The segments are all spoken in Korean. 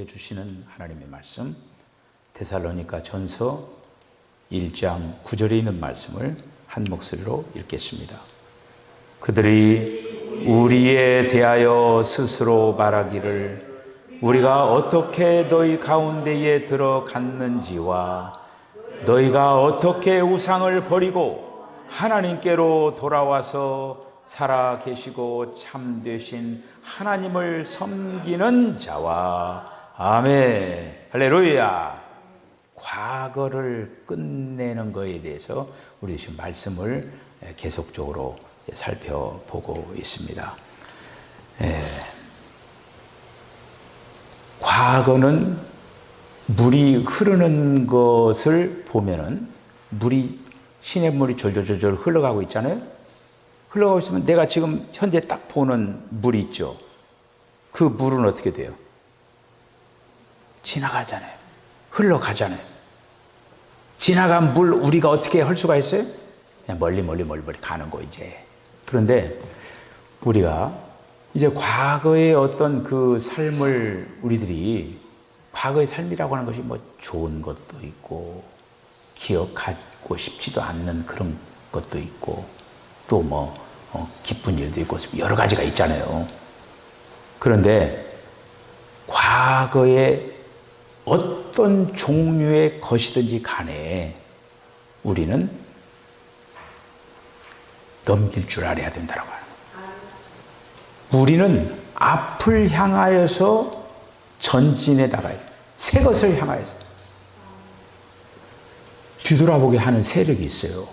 우리에게 주시는 하나님의 말씀, 데살로니가 전서 1장 9절에 있는 말씀을 한 목소리로 읽겠습니다. 그들이 우리에 대하여 스스로 말하기를 우리가 어떻게 너희 가운데에 들어갔는지와 너희가 어떻게 우상을 버리고 하나님께로 돌아와서 살아 계시고 참되신 하나님을 섬기는 자와 아멘 할렐루야. 과거를 끝내는 것에 대해서 우리 지금 말씀을 계속적으로 살펴보고 있습니다. 과거는 물이 흐르는 것을 보면은 시냇물이 졸졸졸 흘러가고 있잖아요. 흘러가고 있으면 내가 지금 현재 딱 보는 물이 있죠. 그 물은 어떻게 돼요? 지나가잖아요. 흘러가잖아요. 지나간 물 우리가 어떻게 할 수가 있어요? 그냥 멀리 가는 거 이제. 그런데 우리가 이제 과거의 어떤 그 삶을 우리들이 과거의 삶이라고 하는 것이 뭐 좋은 것도 있고 기억하고 싶지도 않는 그런 것도 있고 또 뭐 기쁜 일도 있고 여러 가지가 있잖아요. 그런데 과거에 어떤 종류의 것이든지 간에 우리는 넘길 줄 알아야 된다고 하는 거예요. 우리는 앞을 향하여서 전진해 나가야 돼요. 새 것을 향하여서. 뒤돌아보게 하는 세력이 있어요.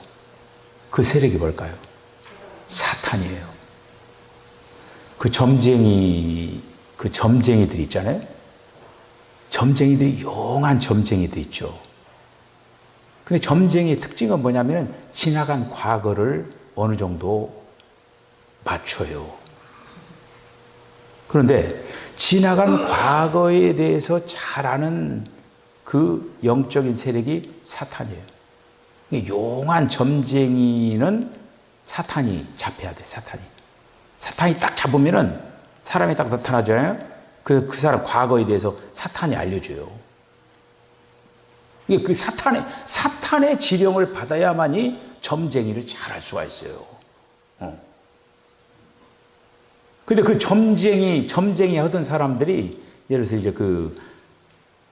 그 세력이 뭘까요? 사탄이에요. 그 점쟁이들 있잖아요. 점쟁이들이 용한 점쟁이들 있죠. 근데 점쟁이의 특징은 뭐냐면 지나간 과거를 어느 정도 맞춰요. 그런데 지나간 과거에 대해서 잘 아는 그 영적인 세력이 사탄이에요. 용한 점쟁이는 사탄이 잡혀야 돼, 사탄이 딱 잡으면은 사람이 딱 나타나잖아요. 그 사람 과거에 대해서 사탄이 알려줘요. 그 사탄의 지령을 받아야만이 점쟁이를 잘 할 수가 있어요. 근데 그 점쟁이 하던 사람들이 예를 들어서 이제 그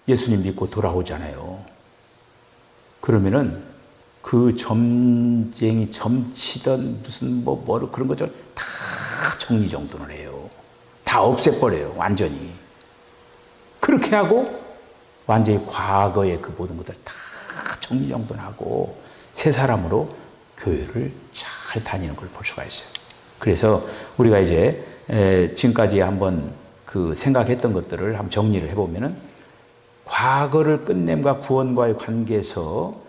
예수님 믿고 돌아오잖아요. 그러면은 그 점쟁이 점치던 무슨 뭐를 그런 것들 다 정리정돈을 해요. 다 없애버려요, 완전히. 그렇게 하고 완전히 과거의 그 모든 것들 다 정리정돈하고 새 사람으로 교회를 잘 다니는 걸 볼 수가 있어요. 그래서 우리가 이제 지금까지 한번 그 생각했던 것들을 한번 정리를 해보면은 과거를 끝냄과 구원과의 관계에서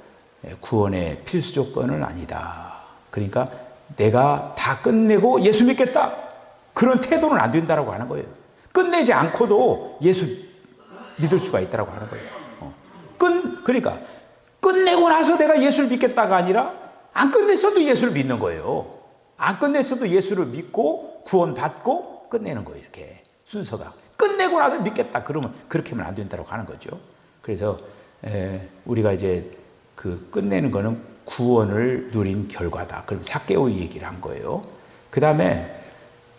구원의 필수 조건은 아니다. 그러니까 내가 다 끝내고 예수 믿겠다. 그런 태도는 안 된다라고 하는 거예요. 끝내지 않고도 예수 믿을 수가 있다라고 하는 거예요. 그러니까 끝내고 나서 내가 예수를 믿겠다가 아니라 안 끝냈어도 예수를 믿는 거예요. 안 끝냈어도 예수를 믿고 구원받고 끝내는 거예요. 이렇게 순서가. 끝내고 나서 믿겠다. 그러면 그렇게 하면 안 된다고 하는 거죠. 그래서 우리가 이제 그 끝내는 거는 구원을 누린 결과다. 그럼 삭개오의 얘기를 한 거예요. 그 다음에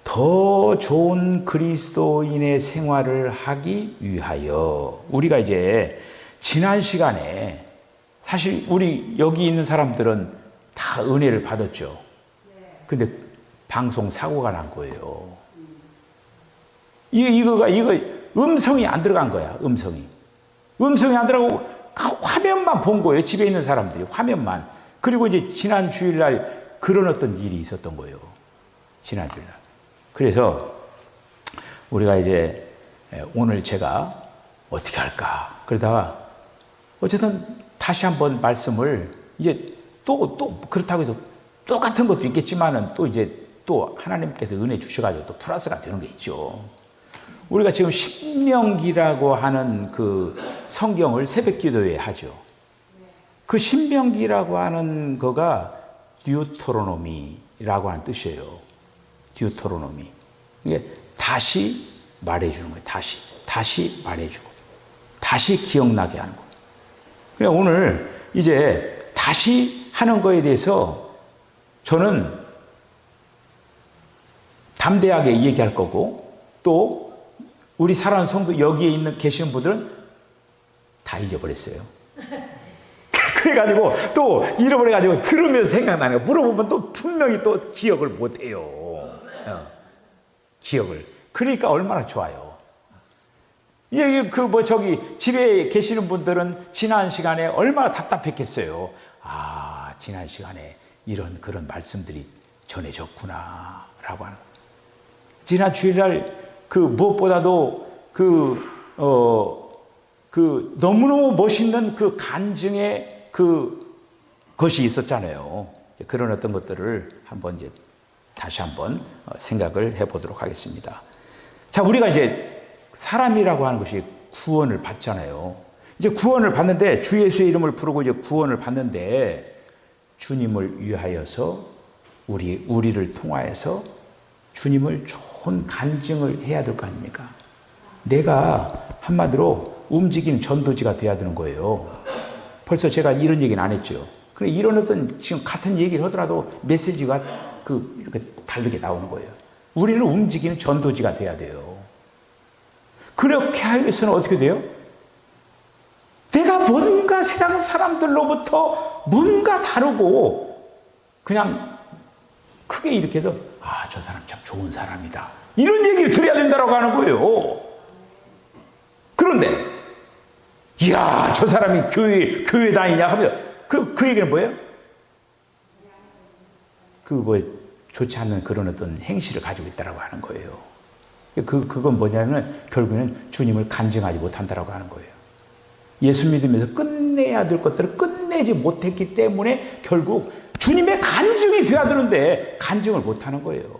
더 좋은 그리스도인의 생활을 하기 위하여 우리가 이제 지난 시간에 사실 우리 여기 있는 사람들은 다 은혜를 받았죠. 근데 방송 사고가 난 거예요. 이거 음성이 안 들어간 거야. 음성이 안 들어가고 화면만 본 거예요. 집에 있는 사람들이 화면만. 그리고 이제 지난 주일날 그런 어떤 일이 있었던 거예요. 지난 주일날. 그래서 우리가 이제 오늘 제가 어떻게 할까 그러다가 어쨌든 다시 한번 말씀을 이제 또 그렇다고 해서 똑같은 것도 있겠지만은 또 이제 또 하나님께서 은혜 주셔가지고 또 플러스가 되는 게 있죠. 우리가 지금 신명기라고 하는 그 성경을 새벽 기도에 하죠. 그 신명기라고 하는 거가 뉴토로노미라고 하는 뜻이에요. 뉴토로노미. 이게 다시 말해주는 거예요. 다시 말해주고. 다시 기억나게 하는 거. 그냥 오늘 이제 다시 하는 거에 대해서 저는 담대하게 얘기할 거고, 또 우리 사랑하는 성도 여기에 계시는 분들은 다 잊어버렸어요. 그래가지고 또 잃어버려가지고 들으면서 생각나는 거, 물어보면 또 분명히 또 기억을 못해요. 기억을. 그러니까 얼마나 좋아요. 집에 계시는 분들은 지난 시간에 얼마나 답답했겠어요. 아, 지난 시간에 이런 그런 말씀들이 전해졌구나 라고 하는. 지난 주일날 무엇보다도 너무너무 멋있는 간증의 것이 있었잖아요. 그런 어떤 것들을 다시 한번 생각을 해보도록 하겠습니다. 자, 우리가 이제 사람이라고 하는 것이 구원을 받잖아요. 이제 구원을 받는데, 주 예수의 이름을 부르고 이제 구원을 받는데, 주님을 위하여서 우리를 통하여서 주님을 좋은 간증을 해야 될 거 아닙니까? 내가 한마디로 움직이는 전도지가 돼야 되는 거예요. 벌써 제가 이런 얘기는 안 했죠. 그래, 이런 어떤 지금 같은 얘기를 하더라도 메시지가 이렇게 다르게 나오는 거예요. 우리는 움직이는 전도지가 돼야 돼요. 그렇게 하기 위해서는 어떻게 돼요? 내가 뭔가 세상 사람들로부터 뭔가 다르고 그냥 크게 일으켜서 저 사람 참 좋은 사람이다, 이런 얘기를 드려야 된다고 하는 거예요. 그런데 이야, 저 사람이 교회 다니냐 하면 그 얘기는 뭐예요? 좋지 않는 그런 어떤 행실을 가지고 있다라고 하는 거예요. 그건 뭐냐면 결국에는 주님을 간증하지 못한다라고 하는 거예요. 예수 믿으면서 끝내야 될 것들을 끝내지 못했기 때문에 결국 주님의 간증이 돼야 되는데 간증을 못하는 거예요.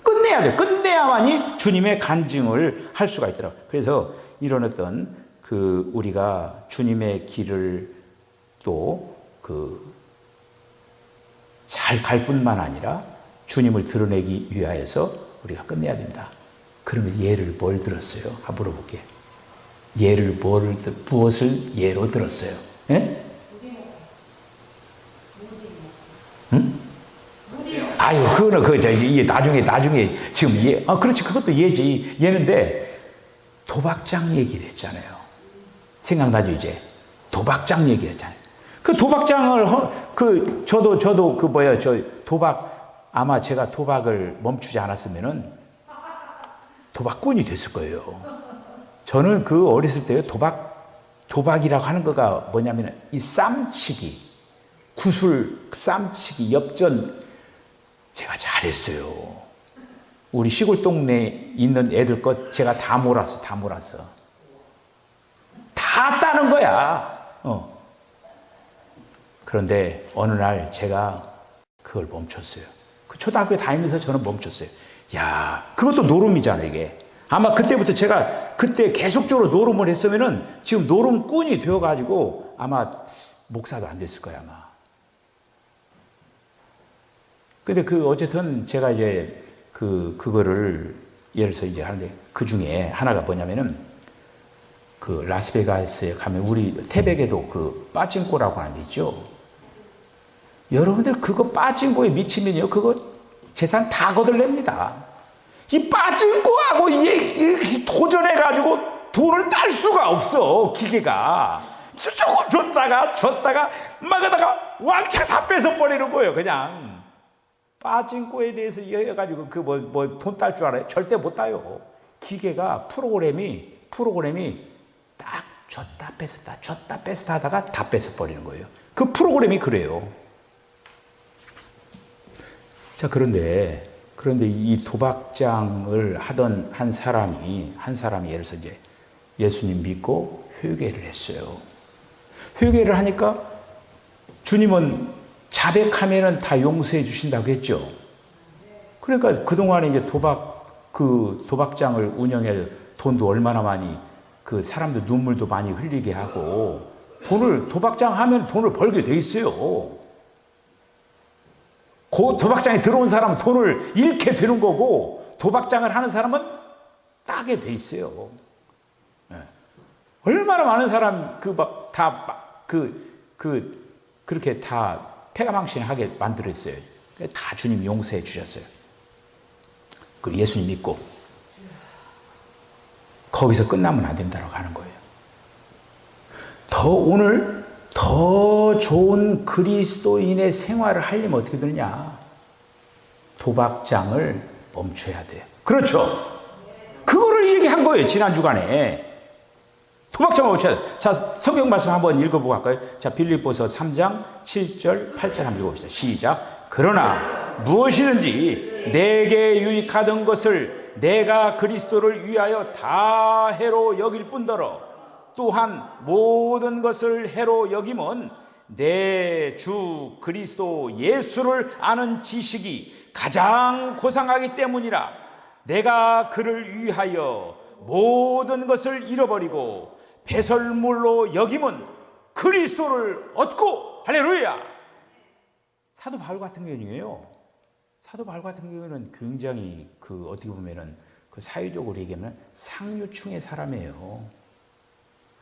끝내야 돼. 끝내야만이 주님의 간증을 할 수가 있더라고요. 그래서 이런 어떤 우리가 주님의 길을 또 잘 갈 뿐만 아니라 주님을 드러내기 위하여서 우리가 끝내야 된다. 그러면 예를 뭘 들었어요? 한번 물어볼게. 무엇을 예로 들었어요? 예? 응? 아유, 이게 나중에 지금 그렇지, 그것도 예지. 예는데 도박장 얘기를 했잖아요. 생각나죠, 이제? 도박장 얘기를 했잖아요. 그 도박장을, 저도 아마 제가 도박을 멈추지 않았으면은 도박꾼이 됐을 거예요. 저는 어렸을 때 도박이라고 하는 거가 뭐냐면 이 쌈치기, 구슬 쌈치기, 엽전 제가 잘했어요. 우리 시골 동네에 있는 애들 것 제가 다 몰았어. 다 따는 거야. 그런데 어느 날 제가 그걸 멈췄어요. 초등학교에 다니면서 저는 멈췄어요. 야, 그것도 노름이잖아요, 이게. 아마 그때부터 제가 그때 계속적으로 노름을 했으면은 지금 노름꾼이 되어가지고 아마 목사도 안 됐을 거야, 아마. 근데 어쨌든 제가 이제 그거를 예를 들어서 이제 하는데 그 중에 하나가 뭐냐면은 라스베가스에 가면 우리 태백에도 빠진코라고 하는 데 있죠. 여러분들 그거 빠진코에 미치면요, 그거 재산 다 거들냅니다. 이 빠진코하고 도전해가지고 돈을 딸 수가 없어, 기계가. 조금 줬다가 막아다가 왕창 다 뺏어버리는 거예요, 그냥. 빠진코에 대해서 해가지고 돈 딸 줄 알아요? 절대 못 따요. 기계가 프로그램이 딱 줬다 뺐었다 하다가 다 뺏어버리는 거예요. 그 프로그램이 그래요. 자, 그런데 이 도박장을 하던 한 사람이 예를 들어서 이제 예수님 믿고 회개를 했어요. 회개를 하니까 주님은 자백하면은 다 용서해 주신다고 했죠. 그러니까 그동안에 이제 도박장을 운영해 돈도 얼마나 많이 사람들 눈물도 많이 흘리게 하고 도박장 하면 돈을 벌게 돼 있어요. 도박장에 들어온 사람은 돈을 잃게 되는 거고 도박장을 하는 사람은 따게 돼 있어요. 네. 얼마나 많은 사람 그렇게 다 패가망신하게 만들었어요. 다 주님이 용서해 주셨어요. 그리고 예수님 믿고 거기서 끝나면 안 된다고 하는 거예요. 오늘 더 좋은 그리스도인의 생활을 하려면 어떻게 되느냐? 도박장을 멈춰야 돼요. 그렇죠? 그거를 얘기한 거예요, 지난 주간에. 도박장을 멈춰야 돼요. 자, 성경 말씀 한번 읽어보고 갈까요? 자, 빌립보서 3장 7절 8절 한번 읽어봅시다. 시작. 그러나 무엇이든지 내게 유익하던 것을 내가 그리스도를 위하여 다 해로 여길 뿐더러 또한 모든 것을 해로 여김은 내 주 그리스도 예수를 아는 지식이 가장 고상하기 때문이라. 내가 그를 위하여 모든 것을 잃어버리고 배설물로 여김은 그리스도를 얻고, 할렐루야. 사도 바울 같은 경우에요. 사도 바울 같은 경우에는 굉장히 어떻게 보면은 사회적으로 얘기하면 상류층의 사람이에요.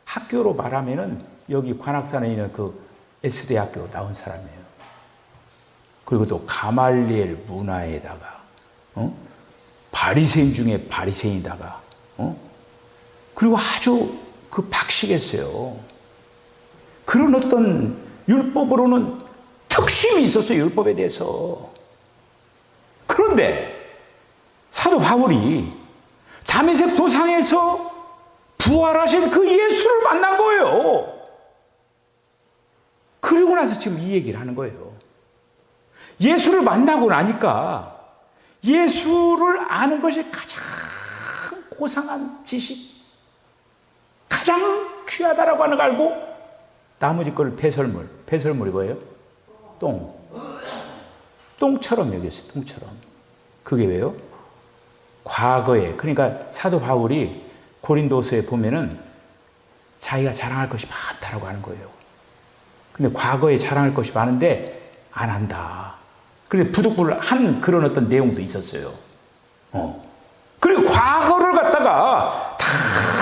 학교로 말하면은 여기 관악산에 있는 S대학교 나온 사람이에요. 그리고 또 가말리엘 문화에다가 바리새인 중에 바리새인이다가 그리고 아주 박식했어요. 그런 어떤 율법으로는 특심이 있었어요. 율법에 대해서. 그런데 사도 바울이 다메섹 도상에서 부활하신 그 예수를 만난 거예요. 그리고 나서 지금 이 얘기를 하는 거예요. 예수를 만나고 나니까 예수를 아는 것이 가장 고상한 지식, 가장 귀하다라고 하는 걸 알고 나머지 걸 배설물이 뭐예요? 똥처럼 여겼어요. 똥처럼. 그게 왜요? 과거에, 그러니까 사도 바울이 고린도서에 보면은 자기가 자랑할 것이 많다라고 하는 거예요. 근데 과거에 자랑할 것이 많은데 안 한다. 그런데 부득불 한 그런 어떤 내용도 있었어요. 그리고 과거를 갖다가 다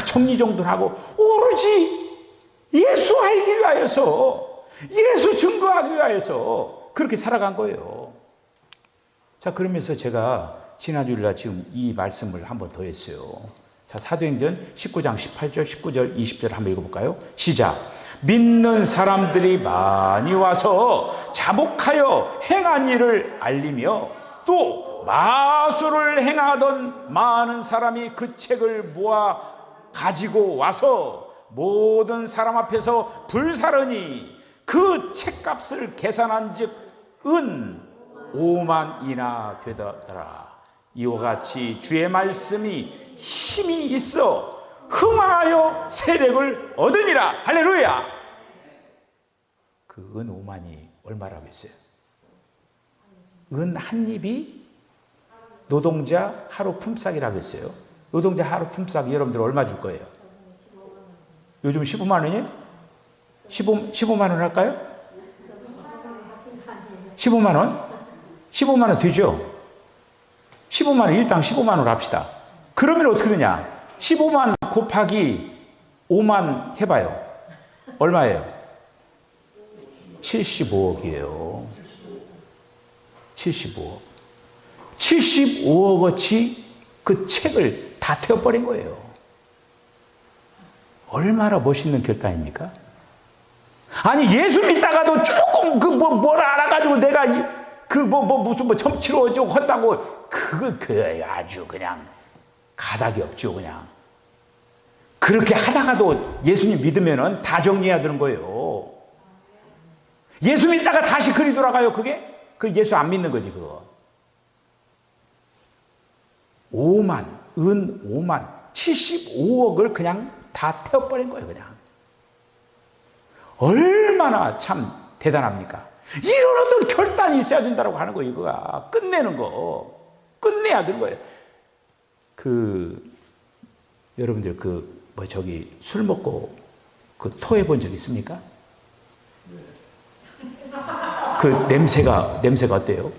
정리정돈하고 오로지 예수 알기 위하여서, 예수 증거하기 위하여서 그렇게 살아간 거예요. 자, 그러면서 제가 지난주일날 지금 이 말씀을 한번 더 했어요. 자, 사도행전 19장 18절, 19절, 20절 한번 읽어볼까요? 시작. 믿는 사람들이 많이 와서 자복하여 행한 일을 알리며 또 마술을 행하던 많은 사람이 그 책을 모아 가지고 와서 모든 사람 앞에서 불사르니 그 책값을 계산한 즉 은 5만이나 되더라. 이와 같이 주의 말씀이 힘이 있어 흥하여 세력을 얻으니라. 할렐루야. 그 은 5만이 얼마라고 했어요? 은 한 입이 노동자 하루 품삯이라고 했어요. 노동자 하루 품삯 여러분들 얼마 줄 거예요? 요즘 15만 원이에요? 15만 원 할까요? 15만 원? 15만 원 되죠? 15만 원, 일당 15만 원으로 합시다. 그러면 어떻게 되냐? 15만 곱하기 5만 해봐요. 얼마예요? 75억이에요. 75억. 75억어치 그 책을 다 태워버린 거예요. 얼마나 멋있는 결단입니까? 아니, 예수 믿다가도 조금 뭘 알아가지고 내가 무슨 점치러 어쩌고 한다고 그거 아주 그냥 가닥이 없죠, 그냥. 그렇게 하다가도 예수님 믿으면은 다 정리해야 되는 거예요. 예수 믿다가 다시 그리 돌아가요, 그게? 그 예수 안 믿는 거지, 그거. 5만, 은 5만, 75억을 그냥 다 태워버린 거예요, 그냥. 얼마나 참 대단합니까? 이런 어떤 결단이 있어야 된다고 하는 거예요, 이거가. 끝내는 거. 끝내야 되는 거예요. 여러분들 술 먹고 토해 본 적 있습니까? 냄새가 어때요?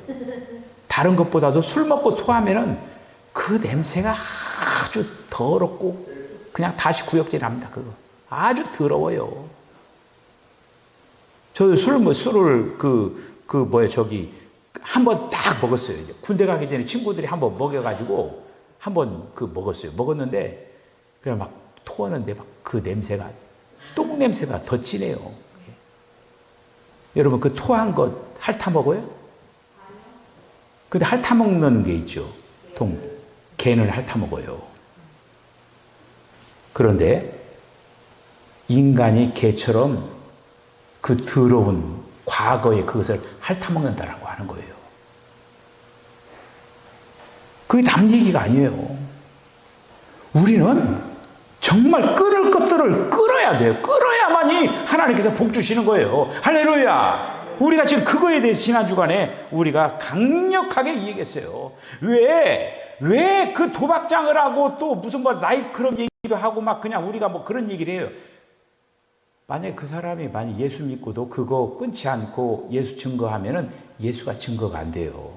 다른 것보다도 술 먹고 토하면은 그 냄새가 아주 더럽고 그냥 다시 구역질 합니다, 그거. 아주 더러워요. 저도 술을 한 번 딱 먹었어요. 군대 가기 전에 친구들이 한 번 먹여가지고 한 번 먹었어요. 먹었는데 그냥 막 토하는데 막 그 냄새가 똥 냄새가 더 진해요. 여러분 그 토한 것 핥아 먹어요? 근데 핥아 먹는 게 있죠. 개는 핥아 먹어요. 그런데 인간이 개처럼 그 더러운 과거의 그것을 핥아 먹는다라고 하는 거예요. 그게 남 얘기가 아니에요. 우리는 정말 끓을 것들을 끓어야 돼요. 끓어야만이 하나님께서 복 주시는 거예요. 할렐루야. 우리가 지금 그거에 대해서 지난 주간에 우리가 강력하게 얘기했어요. 왜 그 도박장을 하고 또 무슨 나이트클럽 얘기도 하고 막 그냥 우리가 그런 얘기를 해요. 만약에 그 사람이 예수 믿고도 그거 끊지 않고 예수 증거하면은 예수가 증거가 안 돼요.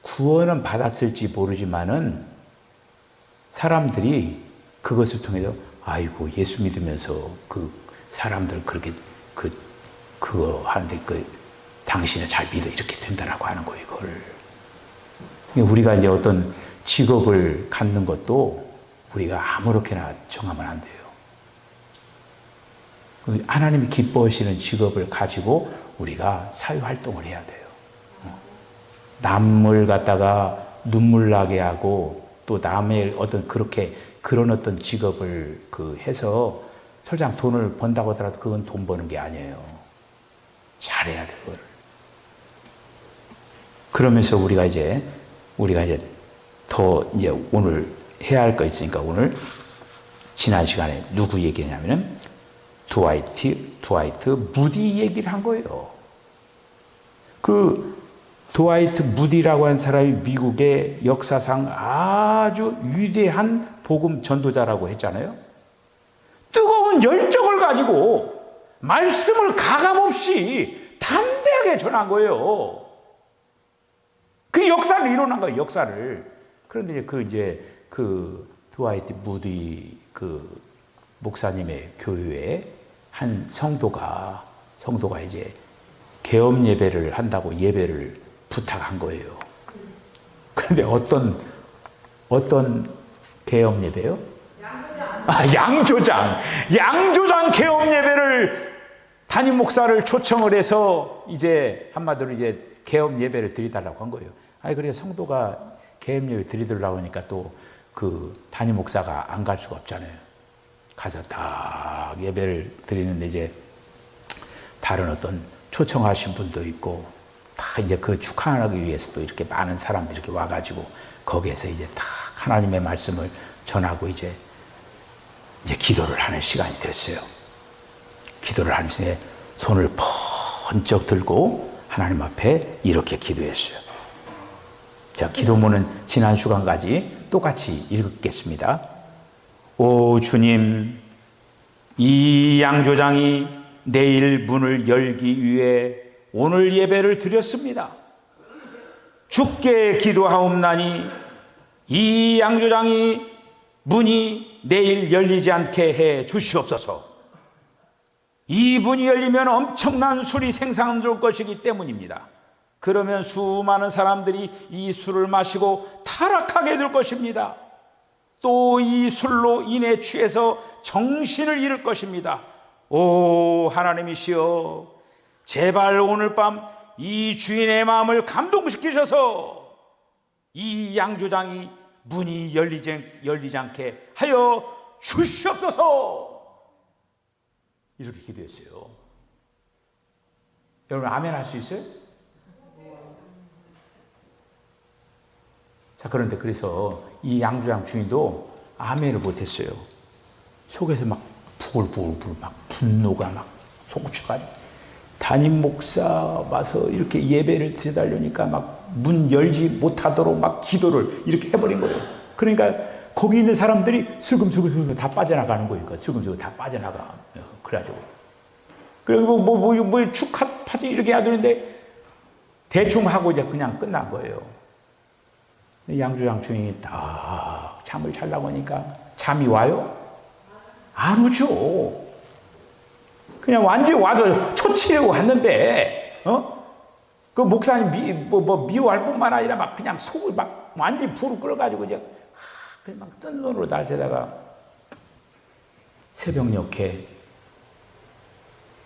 구원은 받았을지 모르지만은 사람들이 그것을 통해서 아이고 예수 믿으면서 그 사람들 그렇게 그거 하는데 당신은 잘 믿어 이렇게 된다라고 하는 거예요. 이걸 우리가 이제 어떤 직업을 갖는 것도 우리가 아무렇게나 정하면 안 돼요. 하나님이 기뻐하시는 직업을 가지고 우리가 사회활동을 해야 돼요. 남을 갖다가 눈물 나게 하고 또 남의 그런 어떤 직업을 해서 설령 돈을 번다고 하더라도 그건 돈 버는 게 아니에요. 잘해야 돼, 그걸. 그러면서 우리가 이제 더 오늘 해야 할 거 있으니까 오늘 지난 시간에 누구 얘기냐면은 드와이트 무디 얘기를 한 거예요. 그 드와이트 무디라고 하는 사람이 미국의 역사상 아주 위대한 복음 전도자라고 했잖아요. 뜨거운 열정을 가지고 말씀을 가감없이 담대하게 전한 거예요. 그 역사를 일어난 거예요, 역사를. 그런데 그 드와이트 무디 목사님의 교회에 한 성도가 이제 계엄 예배를 한다고 예배를 부탁한 거예요. 그런데 어떤 계엄 예배요? 양조장 계엄 예배를 담임 목사를 초청을 해서 이제 한마디로 이제 계엄 예배를 드리달라고 한 거예요. 그래요. 성도가 계엄 예배 드리려고 하니까 또 그 담임 목사가 안 갈 수가 없잖아요. 가서 딱 예배를 드리는데 이제 다른 어떤 초청하신 분도 있고 다 이제 그 축하하기 위해서 또 이렇게 많은 사람들이 이렇게 와가지고 거기에서 이제 다 하나님의 말씀을 전하고 이제 기도를 하는 시간이 됐어요. 기도를 하는 시간에 손을 번쩍 들고 하나님 앞에 이렇게 기도했어요. 자, 기도문은 지난 시간까지 똑같이 읽겠습니다. 오 주님, 이 양조장이 내일 문을 열기 위해 오늘 예배를 드렸습니다. 주께 기도하옵나니 이 양조장이 문이 내일 열리지 않게 해 주시옵소서. 이 문이 열리면 엄청난 술이 생산될 것이기 때문입니다. 그러면 수많은 사람들이 이 술을 마시고 타락하게 될 것입니다. 또 이 술로 인해 취해서 정신을 잃을 것입니다. 오 하나님이시여, 제발 오늘 밤 이 주인의 마음을 감동시키셔서 이 양조장이 문이 열리지 않게 하여 주시옵소서. 이렇게 기도했어요. 여러분 아멘 할 수 있어요? 자, 그런데 그래서 이 양조장 주인도 아멘을 못했어요. 속에서 막 부글부글 막 분노가 막 솟구치고 담임 목사 와서 이렇게 예배를 드려달라니까 막 문 열지 못하도록 막 기도를 이렇게 해버린 거예요. 그러니까 거기 있는 사람들이 슬금슬금 다 빠져나가는 거니까 슬금슬금 다 빠져나가. 그래가지고 그리고 축하 파티 이렇게 해야 되는데 대충 하고 이제 그냥 끝난 거예요. 양조장 주인이 딱 잠을 자려고 하니까 잠이 와요? 안 오죠. 그냥 완전히 와서 초치려고 했는데, 그 목사님 미워할 뿐만 아니라 막 그냥 속을 막 완전히 불을 끌어가지고 이제 그냥 막 뜬 눈으로 날 새다가 새벽녘에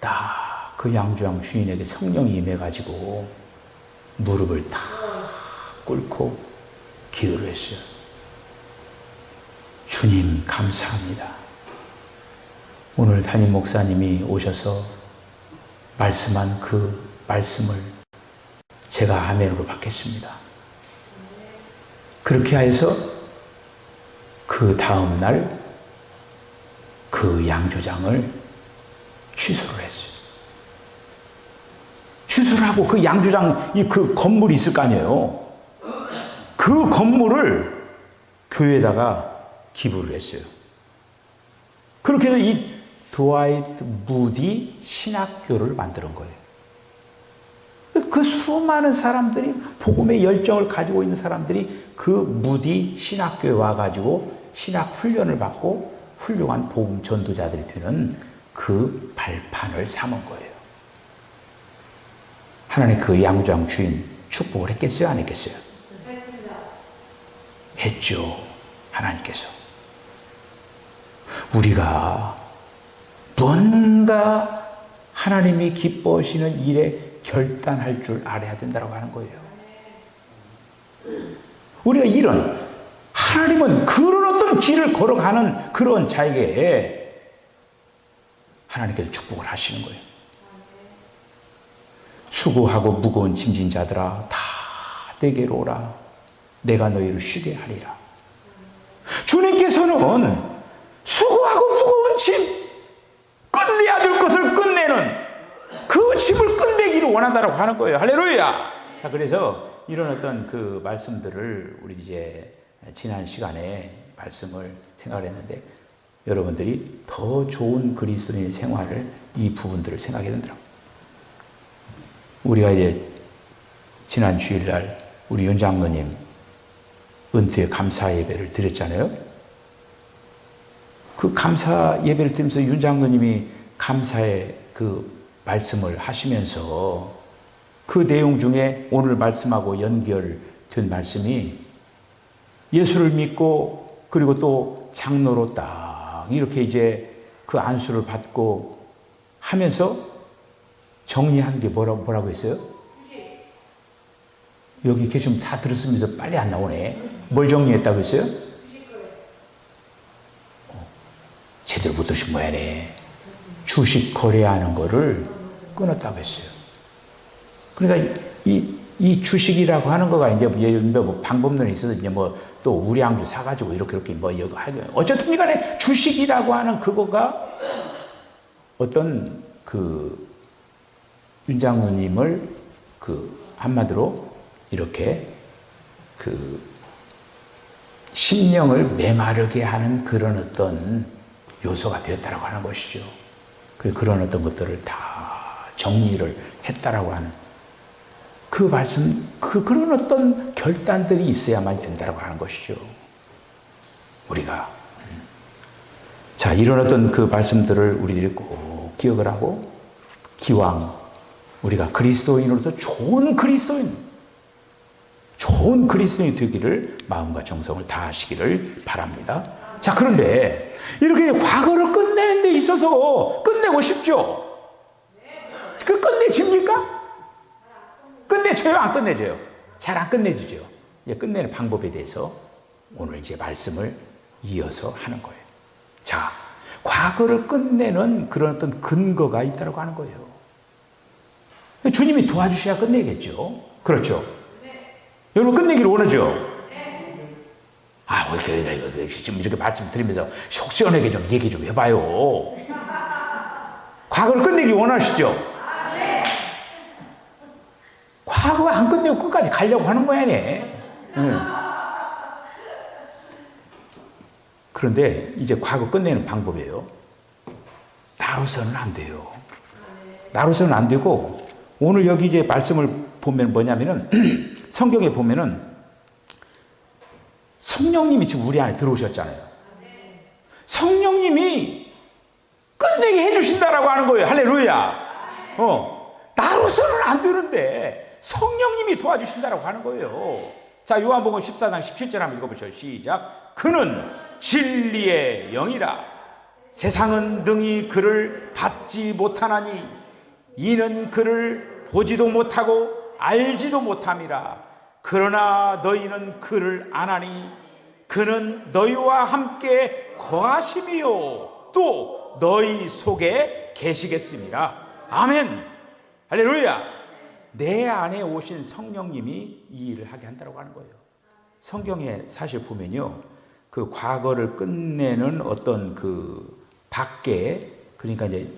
딱 그 양조장 주인에게 성령이 임해가지고 무릎을 탁 꿇고 기도를 했어요. 주님 감사합니다. 오늘 담임 목사님이 오셔서 말씀한 그 말씀을 제가 아멘으로 받겠습니다. 그렇게 해서 그 다음 날 그 양조장을 취소를 했어요. 취소를 하고 그 양조장 그 건물이 있을 거 아니에요. 그 건물을 교회에다가 기부를 했어요. 그렇게 해서 이 드와이트 무디 신학교를 만드는 거예요. 그 수많은 사람들이 복음의 열정을 가지고 있는 사람들이 그 무디 신학교에 와가지고 신학 훈련을 받고 훌륭한 복음 전도자들이 되는 그 발판을 삼은 거예요. 하나님 그 양조장 주인 축복을 했겠어요? 안 했겠어요? 했습니다. 했죠. 하나님께서. 우리가 뭔가 하나님이 기뻐하시는 일에 결단할 줄 알아야 된다고 하는 거예요. 우리가 이런 하나님은 그런 어떤 길을 걸어가는 그런 자에게 하나님께서 축복을 하시는 거예요. 수고하고 무거운 짐진 자들아 다 내게로 오라. 내가 너희를 쉬게 하리라. 주님께서는 수고하고 무거운 짐, 끝내야 될 것을 끝내는 그 짐을 끝내기를 원한다라고 하는 거예요. 할렐루야. 자, 그래서 이런 어떤 그 말씀들을 우리 이제 지난 시간에 말씀을 생각을 했는데 여러분들이 더 좋은 그리스도인의 생활을 이 부분들을 생각해야 된다고. 우리가 이제 지난 주일날 우리 윤 장로님 은퇴 감사 예배를 드렸잖아요. 그 감사 예배를 드리면서 윤 장로님이 감사의 그 말씀을 하시면서 그 내용 중에 오늘 말씀하고 연결된 말씀이 예수를 믿고 그리고 또 장로로 딱 이렇게 이제 그 안수를 받고 하면서 정리한 게 뭐라고 했어요? 여기 계시면 다 들었으면서 빨리 안 나오네. 뭘 정리했다고 했어요? 제대로 못 들으신 모양이네. 주식 거래하는 거를 끊었다고 했어요. 그러니까 이 주식이라고 하는 거가 이제 뭐 방법론이 있어서 이제 뭐 또 우량주 사가지고 이렇게 뭐 어쨌든 간에 주식이라고 하는 그거가 어떤 그 윤 장로님을 그 한마디로 이렇게 그 심령을 메마르게 하는 그런 어떤 요소가 되었다라고 하는 것이죠. 그런 어떤 것들을 다 정리를 했다라고 하는 그 말씀, 그런 어떤 결단들이 있어야만 된다라고 하는 것이죠. 우리가. 자, 이런 어떤 그 말씀들을 우리들이 꼭 기억을 하고 기왕 우리가 그리스도인으로서 좋은 그리스도인이 되기를 마음과 정성을 다하시기를 바랍니다. 자, 그런데 이렇게 과거를 끝내는 데 있어서 끝내고 싶죠? 그 끝내집니까? 끝내줘요? 안 끝내줘요? 잘 안 끝내주죠. 끝내는 방법에 대해서 오늘 이제 말씀을 이어서 하는 거예요. 자, 과거를 끝내는 그런 어떤 근거가 있다고 하는 거예요. 주님이 도와주셔야 끝내겠죠. 그렇죠? 여러분 끝내기를 원하죠? 지금 이렇게 말씀드리면서 속 시원하게 좀 얘기 좀 해봐요. 과거를 끝내기 원하시죠? 과거가 안 끝내고 끝까지 가려고 하는 거야, 그런데 이제 과거 끝내는 방법이에요. 나로서는 안 돼요. 나로서는 안 되고, 오늘 여기 이제 말씀을 보면 뭐냐면은, 성경에 보면은, 성령님이 지금 우리 안에 들어오셨잖아요. 성령님이 끝내게 해주신다라고 하는 거예요. 할렐루야. 나로서는 안 되는데 성령님이 도와주신다라고 하는 거예요. 자, 요한복음 14장 17절 한번 읽어보시죠. 시작. 그는 진리의 영이라. 세상은 능히 그를 받지 못하나니 이는 그를 보지도 못하고 알지도 못함이라. 그러나 너희는 그를 아나니 그는 너희와 함께 거하심이요 또 너희 속에 계시겠습니다. 아멘. 할렐루야. 내 안에 오신 성령님이 이 일을 하게 한다고 하는 거예요. 성경에 사실 보면요, 그 과거를 끝내는 어떤 그 밖에, 그러니까 이제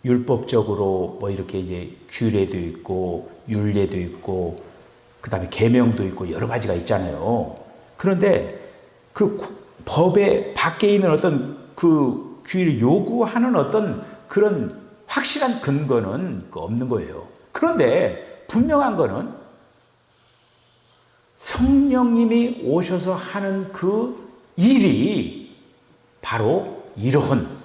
율법적으로 뭐 이렇게 이제 규례도 있고 율례도 있고 그 다음에 계명도 있고 여러 가지가 있잖아요. 그런데 그 법의 밖에 있는 어떤 그 규례를 요구하는 어떤 그런 확실한 근거는 없는 거예요. 그런데 분명한 거는 성령님이 오셔서 하는 그 일이 바로 이러한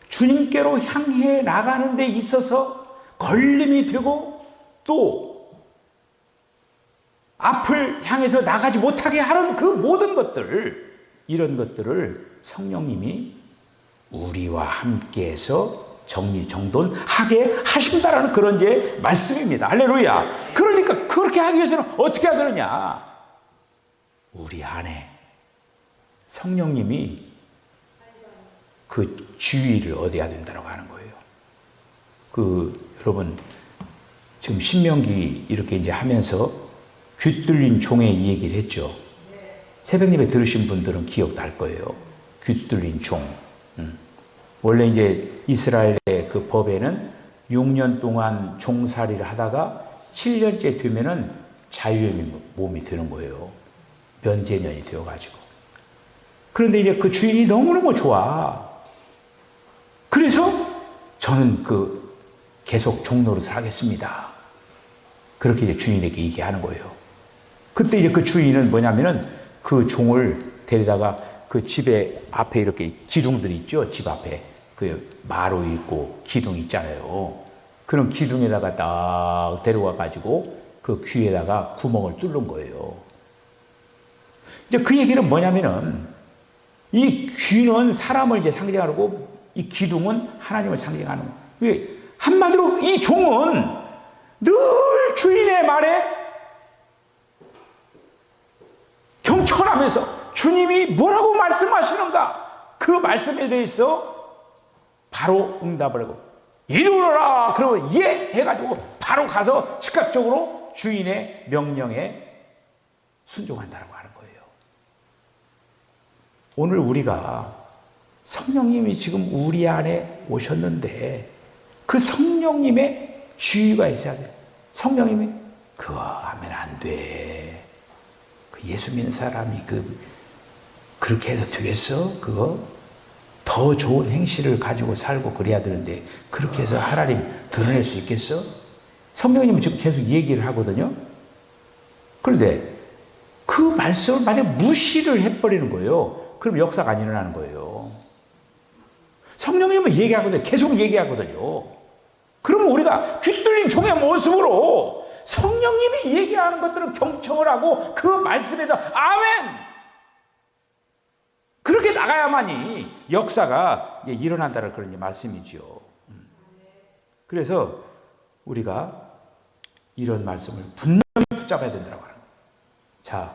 주님께로 향해 나가는 데 있어서 걸림이 되고 또 앞을 향해서 나가지 못하게 하는 그 모든 것들, 이런 것들을 성령님이 우리와 함께해서 정리정돈하게 하신다라는 그런 이제 말씀입니다. 할렐루야. 그러니까 그렇게 하기 위해서는 어떻게 해야 되느냐? 우리 안에 성령님이 그 주의를 얻어야 된다고 하는 거예요. 여러분 지금 신명기 이렇게 이제 하면서 귀 뚫린 종의 이 얘기를 했죠. 새벽예배 들으신 분들은 기억날 거예요. 귀 뚫린 종. 원래 이제 이스라엘의 그 법에는 6년 동안 종살이를 하다가 7년째 되면은 자유의 몸이 되는 거예요. 면제년이 되어가지고. 그런데 이제 그 주인이 너무너무 좋아. 그래서 저는 계속 종노릇을 하겠습니다. 그렇게 이제 주인에게 얘기하는 거예요. 그때 이제 그 주인은 뭐냐면은 그 종을 데리다가 그 집에 앞에 이렇게 기둥들이 있죠. 집 앞에. 그 마루 있고 기둥 있잖아요. 그런 기둥에다가 딱 데려와가지고 그 귀에다가 구멍을 뚫는 거예요. 이제 그 얘기는 뭐냐면은 이 귀는 사람을 이제 상징하고 이 기둥은 하나님을 상징하는 거예요. 한마디로 이 종은 늘 주인의 말에 경청하면서 주님이 뭐라고 말씀하시는가 그 말씀에 대해서 바로 응답을 하고 이루어라 그러면 예 해가지고 바로 가서 즉각적으로 주인의 명령에 순종한다고 하는 거예요. 오늘 우리가 성령님이 지금 우리 안에 오셨는데 그 성령님의 주의가 있어야 돼요. 성령님이 그거 하면 안 돼. 그 예수 믿는 사람이 그렇게 해서 되겠어? 그거 더 좋은 행실을 가지고 살고 그래야 되는데 그렇게 해서 하나님 드러낼 수 있겠어? 성령님은 지금 계속 얘기를 하거든요. 그런데 그 말씀을 만약 무시를 해버리는 거예요. 그럼 역사가 안 일어나는 거예요. 성령님은 얘기하거든요. 계속 얘기하거든요. 그러면 우리가 귀 뚫린 종의 모습으로 성령님이 얘기하는 것들은 경청을 하고 그 말씀에서 아멘! 그렇게 나가야만이 역사가 일어난다는 그런 말씀이죠. 그래서 우리가 이런 말씀을 분명히 붙잡아야 된다고 하는 거예요. 자,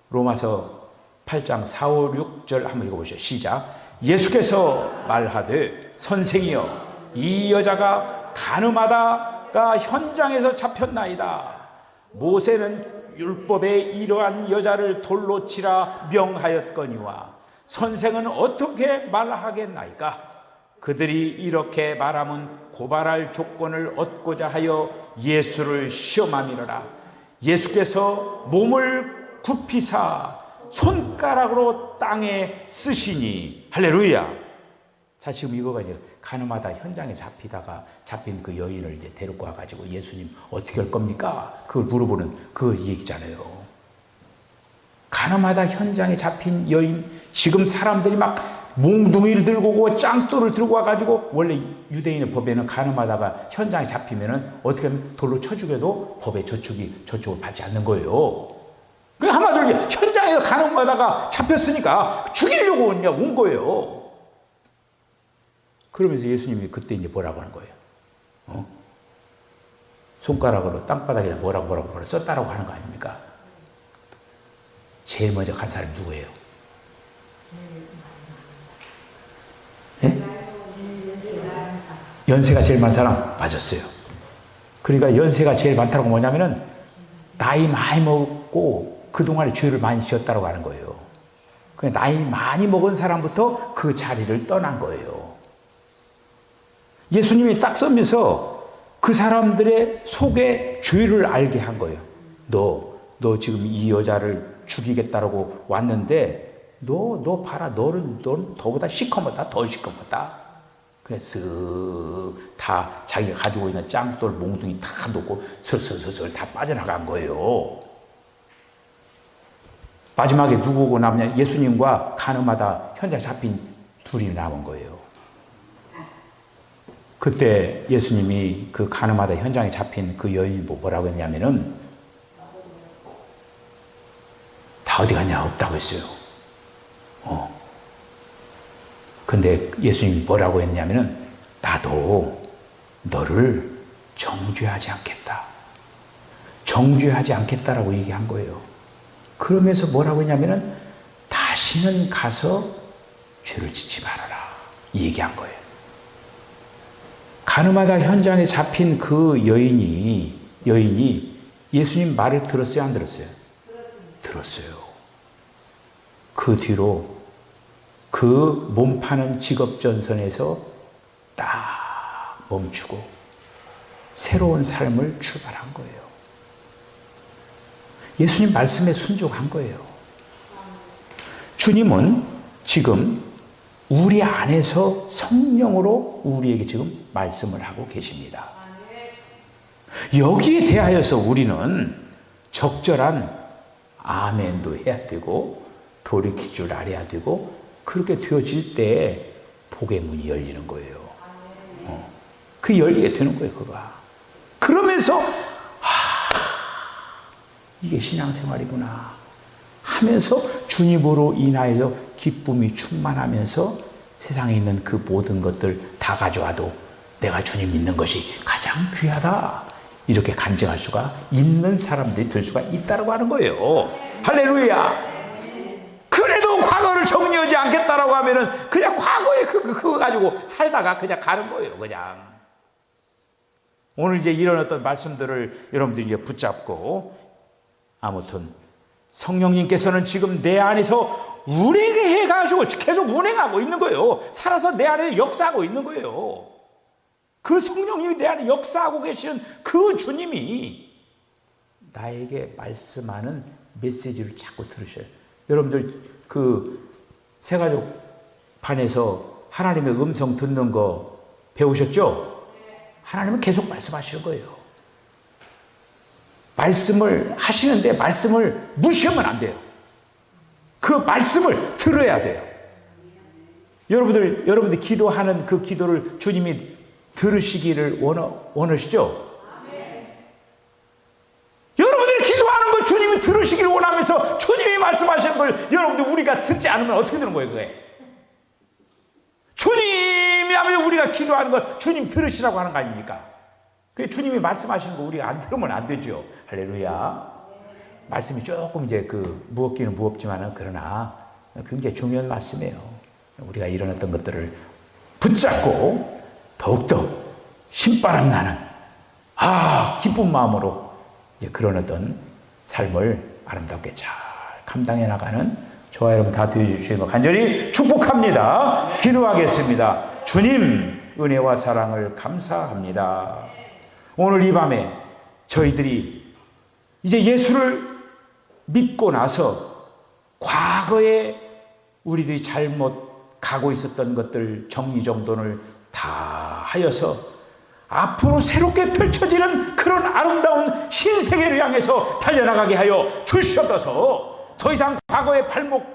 로마서 8장 4, 5, 6절 한번 읽어보시죠. 시작. 예수께서 말하되 선생이여 이 여자가 가늠하다가 현장에서 잡혔나이다. 모세는 율법에 이러한 여자를 돌로 치라 명하였거니와 선생은 어떻게 말하겠나이까? 그들이 이렇게 말하면 고발할 조건을 얻고자 하여 예수를 시험함이로라. 예수께서 몸을 굽히사 손가락으로 땅에 쓰시니 할렐루야. 자, 지금 이거가 이제 가늠하다 현장에 잡힌 그 여인을 이제 데리고 와가지고 예수님 어떻게 할 겁니까? 그걸 물어보는 그 얘기잖아요. 가늠하다 현장에 잡힌 여인, 지금 사람들이 막 몽둥이를 들고 오고 짱돌을 들고 와가지고, 원래 유대인의 법에는 간음하다가 현장에 잡히면은 어떻게 하면 돌로 쳐 죽여도 법의 저축을 받지 않는 거예요. 그 한마디로 현장에서 간음하다가 잡혔으니까 죽이려고 온 거예요. 그러면서 예수님이 그때 이제 뭐라고 하는 거예요? 손가락으로 땅바닥에다 뭐라고 썼다라고 하는 거 아닙니까? 제일 먼저 간 사람이 누구예요? 네? 연세가 제일 많은 사람 맞았어요. 그러니까 연세가 제일 많다는 건 뭐냐면은 나이 많이 먹고 그동안에 죄를 많이 지었다고 하는 거예요. 그러니까 나이 많이 먹은 사람부터 그 자리를 떠난 거예요. 예수님이 딱 서면서 그 사람들의 속에 죄를 알게 한 거예요. 너 지금 이 여자를 죽이겠다라고 왔는데 너 봐라. 너는 더보다 시커멓다. 더 시커멓다. 그래서 다 자기가 가지고 있는 짱돌 몽둥이 다 놓고 슬슬 다 빠져나간 거예요. 마지막에 누구고 남냐? 예수님과 간음하다 현장 잡힌 둘이 남은 거예요. 그때 예수님이 그 간음하다 현장에 잡힌 그 여인이 뭐라고 했냐면은 다 어디 갔냐? 없다고 했어요. 근데 예수님이 뭐라고 했냐면은 나도 너를 정죄하지 않겠다. 정죄하지 않겠다라고 얘기한 거예요. 그러면서 뭐라고 했냐면은 다시는 가서 죄를 짓지 말아라. 이 얘기한 거예요. 간음하다 현장에 잡힌 그 여인이 예수님 말을 들었어요? 안 들었어요? 들었어요. 그 뒤로 그 몸 파는 직업전선에서 딱 멈추고 새로운 삶을 출발한 거예요. 예수님 말씀에 순종한 거예요. 주님은 지금 우리 안에서 성령으로 우리에게 지금 말씀을 하고 계십니다. 여기에 대하여서 우리는 적절한 아멘도 해야 되고 돌이킬 줄 알아야 되고 그렇게 되어질 때 복의 문이 열리는 거예요. 그 열리게 되는 거예요, 그가. 그러면서 이게 신앙생활이구나 하면서 주님으로 인하여서 기쁨이 충만하면서 세상에 있는 그 모든 것들 다 가져와도 내가 주님 믿는 것이 가장 귀하다 이렇게 간증할 수가 있는 사람들이 될 수가 있다고 하는 거예요. 할렐루야. 그래도 과거를 정리하지 않겠다라고 하면은 그냥 과거에 그거 가지고 살다가 그냥 가는 거예요. 그냥 오늘 이제 이런 어떤 말씀들을 여러분들이 이제 붙잡고 아무튼 성령님께서는 지금 내 안에서 운행해 해가지고 계속 운행하고 있는 거예요. 살아서 내 안에 역사하고 있는 거예요. 그 성령님이 내 안에 역사하고 계시는 그 주님이 나에게 말씀하는 메시지를 자꾸 들으셔요. 여러분들 그 새가족 반에서 하나님의 음성 듣는 거 배우셨죠? 하나님은 계속 말씀하시는 거예요. 말씀을 하시는데 말씀을 무시하면 안 돼요. 그 말씀을 들어야 돼요. 여러분들 기도하는 그 기도를 주님이 들으시기를 원하시죠? 여러분들이 기도하는 걸 주님이 들으시기를 원하면서 주님이 말씀하시는 걸 여러분들 우리가 듣지 않으면 어떻게 되는 거예요, 그게? 주님이 하면 우리가 기도하는 걸 주님 들으시라고 하는 거 아닙니까? 그 주님이 말씀하시는 거 우리가 안 들으면 안 되죠. 할렐루야. 말씀이 조금 이제 그 무겁기는 무겁지만은 그러나 굉장히 중요한 말씀이에요. 우리가 이런 어떤 것들을 붙잡고 더욱더 신바람 나는 기쁜 마음으로 이제 그런 어떤 삶을 아름답게 잘 감당해 나가는 저와 여러분 다 되어주시는 거 간절히 축복합니다. 기도하겠습니다. 주님 은혜와 사랑을 감사합니다. 오늘 이 밤에 저희들이 이제 예수를 믿고 나서 과거에 우리들이 잘못 가고 있었던 것들 정리정돈을 다 하여서 앞으로 새롭게 펼쳐지는 그런 아름다운 신세계를 향해서 달려나가게 하여 주시옵소서. 더 이상 과거의 발목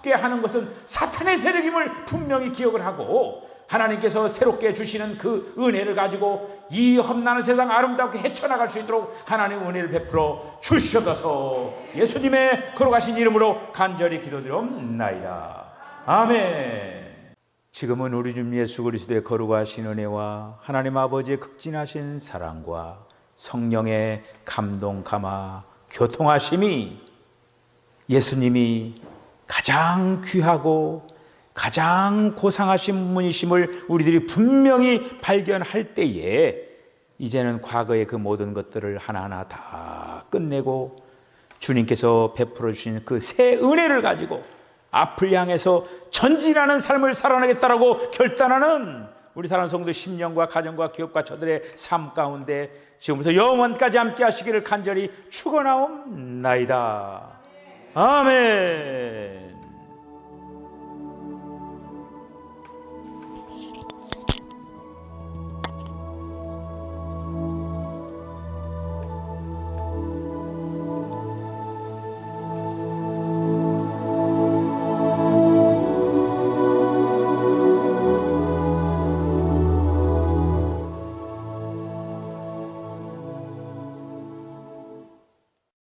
죽게 하는 것은 사탄의 세력임을 분명히 기억을 하고, 하나님께서 새롭게 주시는 그 은혜를 가지고 이 험난한 세상 아름답게 헤쳐나갈 수 있도록 하나님의 은혜를 베풀어 주시옵소서. 예수님의 거룩하신 이름으로 간절히 기도드리옵나이다. 아멘. 지금은 우리 주 예수 그리스도의 거룩하신 은혜와 하나님 아버지의 극진하신 사랑과 성령의 감동 감화 교통하심이, 예수님이 가장 귀하고 가장 고상하신 분이심을 우리들이 분명히 발견할 때에, 이제는 과거의 그 모든 것들을 하나하나 다 끝내고 주님께서 베풀어 주신 그 새 은혜를 가지고 앞을 향해서 전진하는 삶을 살아내겠다라고 결단하는 우리 사랑하는 성도 10년과 가정과 기업과 저들의 삶 가운데 지금부터 영원까지 함께 하시기를 간절히 축원하옵나이다. 아멘.